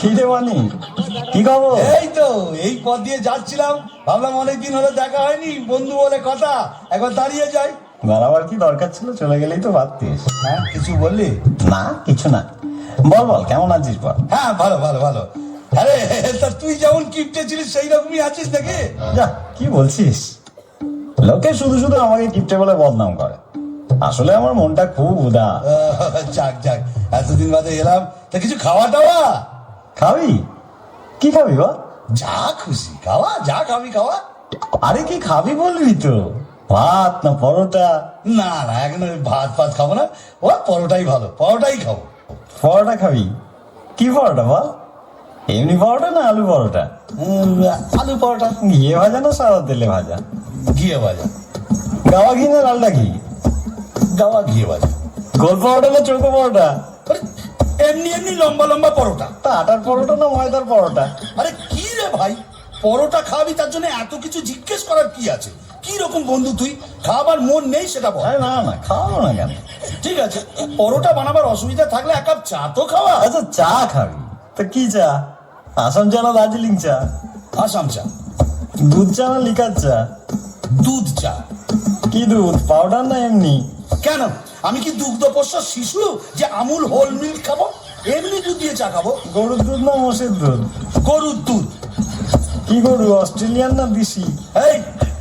খিদে মানি কি খবর? এই তো এই পথ দিয়ে যাচ্ছিলাম, ভাবলাম অনেকদিন হলো দেখা হয়নি, বন্ধু বলে কথা, একবার দাঁড়িয়ে যাই। দাঁড়াবার কি দরকার ছিল? চলে গেলেই তো পারতিস। হ্যাঁ, কিছু বললি? না কিছু না। বল বল কেমন আছিস বল। হ্যাঁ, ভালো ভালো ভালো। আরে তা তুই যেমন কিপটে ছিলিস সেই রকমই আছিস নাকি? যা কি বলছিস? লোকে শুধু শুধু আমাকে কিপটে বলে বদনাম করে, আসলে আমার মনটা খুব উদার। যাক যাক, এতদিন বাদে এলাম, তা কিছু খাওয়া দাওয়া? খাবি? কি খাবি বল? যা খুশি খাওয়া, যা খাবি খাওয়া। আরে কি খাবি বলবি তো? ভাত না পরোটা? না না, এখন ওই ভাত ফাত খাবো না, ও পরোটাই ভালো, পরোটাই খাবো। পরোটা খাবি? কি পরোটা বল? এমনি পরোটা না আলু পরোটা? আলু পরোটা। ঘিয়ে ভাজা না সাদা তেলে ভাজা? ঘিয়ে ভাজা। গাওয়া ঘি না লালটা ঘি? গাওয়া ঘিয়ে ভাজা। গোল পরোটা না চৌকো পরোটা? আরে, এমনি এমনি লম্বা লম্বা পরোটা। তা আটার পরোটা না ময়দার পরোটা? আরে কি রে ভাই, পরোটা খাবি তার জন্য এত কিছু জিজ্ঞেস করার কি আছে? কি রকম বন্ধু তুই? খাবার মন নেই সেটা বল। আরে না না, খাওয়াবো না কেন? ঠিক আছে, পরোটা বানাবার অসুবিধা থাকলে এক কাপ চা তো খাওয়া। আচ্ছা চা খাবি তা কি চা? আসাম চা না দার্জিলিং চা? আসাম চা। দুধ চা না লিকার চা? দুধ চা। কি দুধ, পাউডার না এমনি? কেন, আমি কি দুগ্ধপোষ্য শিশু যে আমুল হোল মিল্ক খাবো? এমনি দুধ দিয়ে চা খাবো। গরুর দুধ না মোষের দুধ? গরুর দুধ। কি গরু, অস্ট্রেলিয়ান না দেশি? এই,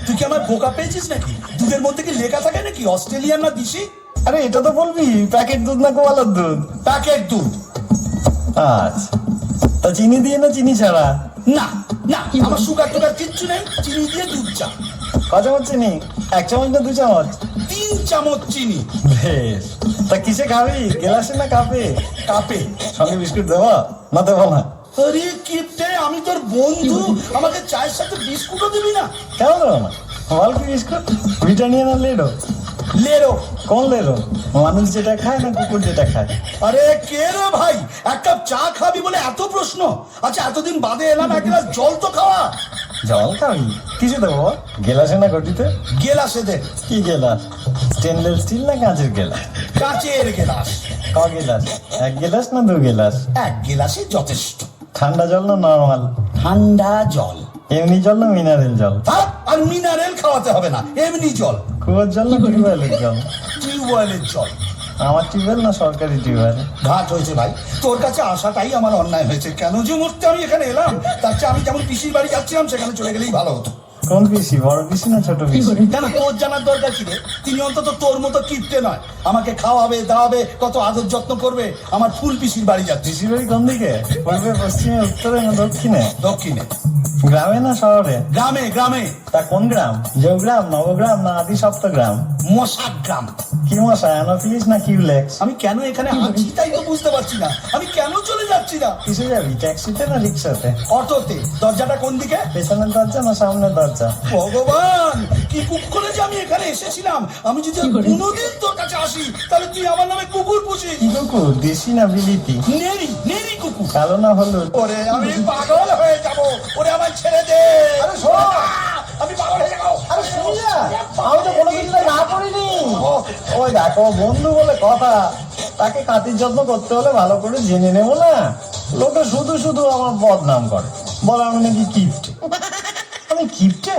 তুই কি আমার বোকা পেয়েছিস নাকি? দুধের মধ্যে কি লেখা থাকে নাকি অস্ট্রেলিয়ান না দেশি? আরে এটা তো বলবি প্যাকেট দুধ না গোয়ালার দুধ? প্যাকেট দুধ। আচ্ছা, তা চিনি দিয়ে না চিনি ছাড়া? না না, আমার সুগার টুগার কিচ্ছু নেই, চিনি দিয়ে দুধ চা। ক চামচ চিনি? 1 চামচ না 2 চামচ? 3 চামচ চিনি। বেশ, তা কিসে খাবি, গ্লাসে না কাপে? কাপে। সঙ্গে বিস্কুট দেবো না দেবো না? আরে কিপটে, আমি তোর বন্ধু, আমাকে চায়ের সাথে বিস্কুটও দিবি না? কেন দেবো না? বল কি বিস্কুট, ব্রিটানিয়া না লেডো? লেরো। কোন লেডো, মানুষ যেটা খায় না কুকুর যেটা খায়? আরে কে রে ভাই, এক কাপ চা খাবি বলে এত প্রশ্ন? আচ্ছা, এতদিন বাদে এলাম, এক গ্লাস জল তো খাওয়া। জল খাবি? কিসে দেবো, গেলাসে না ঘটিতে? গেলাসে দে। কি গেলাস, স্টেনলেস স্টিল না কাঁচের গেলাস? কাঁচের গেলাস। ক গেলাস, 1 গেলাস না 2 গেলাস? এক গেলাসে যথেষ্ট। ঠান্ডা জল না নর্মাল? ঠান্ডা জল। এমনি জল না মিনারেল জল? আর মিনারেল খাওয়াতে হবে না, এমনি জল। কুয়োর জল না টিউবওয়েলের জল? টিউবওয়েলের জল। আমার টিউবওয়েল না সরকারি টিউবওয়েল? ঘাট হয়েছে ভাই, তোর কাছে আসাটাই আমার অন্যায় হয়েছে। কেন যে মুহূর্তে আমি এখানে এলাম, তার চেয়ে আমি যেমন পিসির বাড়ি যাচ্ছিলাম সেখানে চলে গেলেই ভালো হতো। কোন পিসি, বড় পিসি না ছোট পিসি? কেন, তোর জানার দরকার কি রে? তিনি অন্তত তোর মতো কিপটে নয়, আমাকে খাওয়াবে দাওয়াবে, কত আদর যত্ন করবে। আমার ফুল পিসির বাড়ি যাচ্ছিস। পিসির বাড়ি কোন দিকে, পূর্বে পশ্চিমে উত্তরে না দক্ষিণে? দক্ষিণে। গ্রামে না শহরে? গ্রামে গ্রামে। তা কোন গ্রাম, জৌগ্রাম নবগ্রাম না আদি সপ্তগ্রাম? মশাক গ্রাম। কি মশা, অ্যানোফিলিস না কিউলেক্স? আমি কেন এখানে আছি তাই তো বুঝতে পারছি না, আমি কেন চলে যাচ্ছি না। কিসে যাবি, ট্যাক্সিতে না রিক্সাতে? অটোতে। দরজাটা কোন দিকে? পেছনের দরজা না সামনের দরজা? ভগবান, কি কুকুরে যে আমি এখানে এসেছিলাম। আমি যদি কোনোদিন তোর কাছে আসি তাহলে তুই আমার নামে কুকুর পুষিস। কি কুকুর, দেশি না বিলিতি? নেরি নেরি কুকুর। কালো না হলুদ? ওরে আমি পাগল হয়ে যাব, ওরে আমার ছেড়ে দে। আরে শোন, আমি পাগল হয়ে যাবো। আরে শুনি না, আমি তো কোনো কিছু না করিনি। ওই দেখো বন্ধু বলে কথা, তাকে কাতির যত্ন করতে হলে ভালো করে জেনে নেবো না? লোকে শুধু শুধু আমার বদনাম করে, বলে আমি নাকি কিপটে। আমি কিপটে?